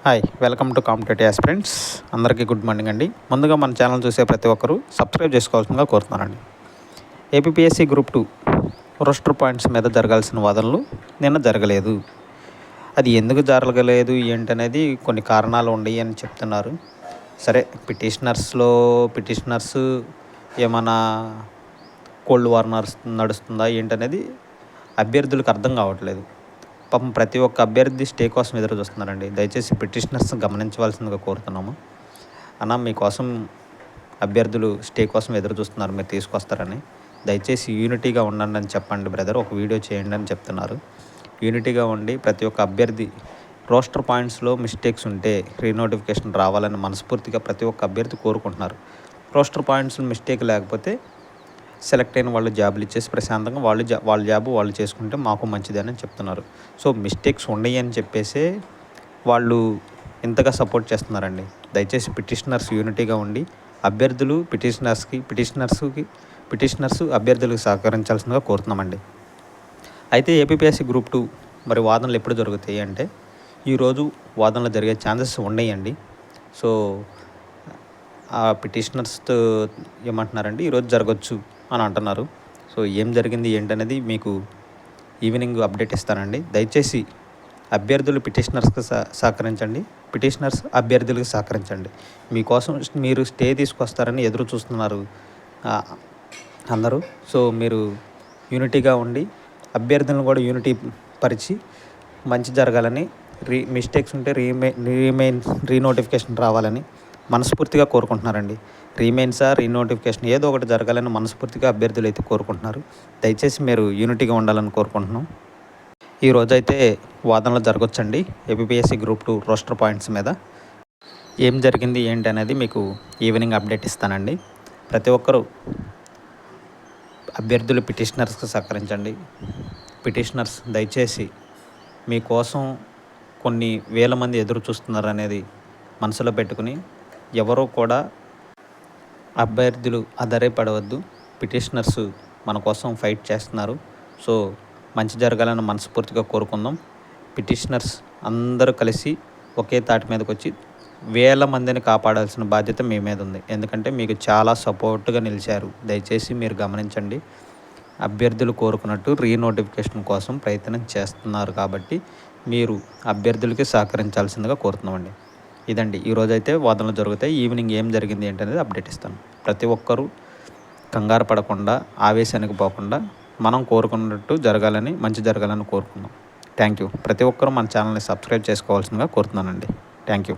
Hi, welcome to competitive aspirants. అందరికీ good morning అండి. ముందుగా మన ఛానల్ చూసే ప్రతి ఒక్కరూ సబ్స్క్రైబ్ చేసుకోవాల్సిందిగా కోరుతున్నానండి. ఏపీఎస్సీ గ్రూప్ 2 రోస్టర్ పాయింట్స్ మీద జరగాల్సిన వాదనలు నిన్న జరగలేదు. అది ఎందుకు జరగలేదు ఏంటనేది కొన్ని కారణాలు ఉన్నాయి అని చెప్తున్నారు. సరే, పిటిషనర్స్ ఏమైనా కోల్డ్ వార్ నడుస్తుందా ఏంటనేది అభ్యర్థులకు అర్థం కావట్లేదు. పాపం ప్రతి ఒక్క అభ్యర్థి స్టే కోసం ఎదురు చూస్తున్నారండి. దయచేసి పిటిషనర్స్ గమనించవలసిందిగా కోరుతున్నాము. మీకోసం అభ్యర్థులు స్టే కోసం ఎదురు చూస్తున్నారు, మీరు తీసుకొస్తారని. దయచేసి యూనిటీగా ఉండండి అని చెప్పండి బ్రదర్, ఒక వీడియో చేయండి అని చెప్తున్నారు. యూనిటీగా ఉండి ప్రతి ఒక్క అభ్యర్థి రోస్టర్ పాయింట్స్లో మిస్టేక్స్ ఉంటే రీనోటిఫికేషన్ రావాలని మనస్ఫూర్తిగా ప్రతి ఒక్క అభ్యర్థి కోరుకుంటున్నారు. రోస్టర్ పాయింట్స్లో మిస్టేక్ లేకపోతే సెలెక్ట్ అయిన వాళ్ళు జాబులు ఇచ్చేసి ప్రశాంతంగా వాళ్ళ జాబు వాళ్ళు చేసుకుంటే మాకు మంచిదని చెప్తున్నారు. సో మిస్టేక్స్ ఉన్నాయి అని చెప్పేసి వాళ్ళు ఇంతగా సపోర్ట్ చేస్తున్నారండి. దయచేసి పిటిషనర్స్ యూనిటీగా ఉండి అభ్యర్థులు పిటిషనర్స్ అభ్యర్థులకు సహకరించాల్సిందిగా కోరుతున్నామండి. అయితే ఏపీఎస్సీ గ్రూప్ 2 మరి వాదనలు ఎప్పుడు జరుగుతాయి అంటే ఈరోజు వాదనలు జరిగే ఛాన్సెస్ ఉన్నాయండి. సో ఆ పిటిషనర్స్తో ఏమంటున్నారంటే ఈరోజు జరగచ్చు అని అంటున్నారు. సో ఏం జరిగింది ఏంటనేది మీకు ఈవినింగ్ అప్డేట్ ఇస్తానండి. దయచేసి అభ్యర్థులు పిటిషనర్స్కి సహకరించండి, పిటిషనర్స్ అభ్యర్థులకు సహకరించండి. మీకోసం మీరు స్టే తీసుకొస్తారని ఎదురు చూస్తున్నారు అందరూ. సో మీరు యూనిటీగా ఉండి అభ్యర్థులను కూడా యూనిటీ పరిచి మంచి జరగాలని, మిస్టేక్స్ ఉంటే రీనోటిఫికేషన్ రావాలని మనస్ఫూర్తిగా కోరుకుంటున్నారండి. రీనోటిఫికేషన్ ఏదో ఒకటి జరగాలని మనస్ఫూర్తిగా అభ్యర్థులు అయితే కోరుకుంటున్నారు. దయచేసి మీరు యూనిటీగా ఉండాలని కోరుకుంటున్నాం. ఈరోజైతే వాదనలు జరగవచ్చండి ఏపీఎస్సీ గ్రూప్ 2 రోస్టర్ పాయింట్స్ మీద. ఏం జరిగింది ఏంటి అనేది మీకు ఈవినింగ్ అప్డేట్ ఇస్తానండి. ప్రతి ఒక్కరూ అభ్యర్థులు పిటిషనర్స్కి సహకరించండి. పిటిషనర్స్ దయచేసి మీకోసం కొన్ని వేల మంది ఎదురు చూస్తున్నారు అనేది మనసులో పెట్టుకుని ఎవరో కూడా అభ్యర్థులు పడవద్దు. పిటిషనర్స్ మన కోసం ఫైట్ చేస్తున్నారు. సో మంచి జరగాలని మనస్ఫూర్తిగా కోరుకుందాం. పిటిషనర్స్ అందరూ కలిసి ఒకే తాటి మీదకి వచ్చి వేల మందిని కాపాడాల్సిన బాధ్యత మీ మీద ఉంది. ఎందుకంటే మీకు చాలా సపోర్ట్గా నిలిచారు. దయచేసి మీరు గమనించండి. అభ్యర్థులు కోరుకున్నట్టు రీనోటిఫికేషన్ కోసం ప్రయత్నం చేస్తున్నారు కాబట్టి మీరు అభ్యర్థులకి సహకరించాల్సిందిగా కోరుతున్నామండి. ఇదండి ఈరోజైతే వాదనలు జరుగుతాయి. ఈవినింగ్ ఏం జరిగింది ఏంటనేది అప్డేట్ ఇస్తాను. ప్రతి ఒక్కరూ కంగారు పడకుండా, ఆవేశానికి పోకుండా మనం కోరుకున్నట్టు జరగాలని, మంచి జరగాలని కోరుకుందాం. Thank you. ప్రతి ఒక్కరూ మన ఛానల్ని సబ్స్క్రైబ్ చేసుకోవాల్సిందిగా కోరుతున్నానండి. Thank you.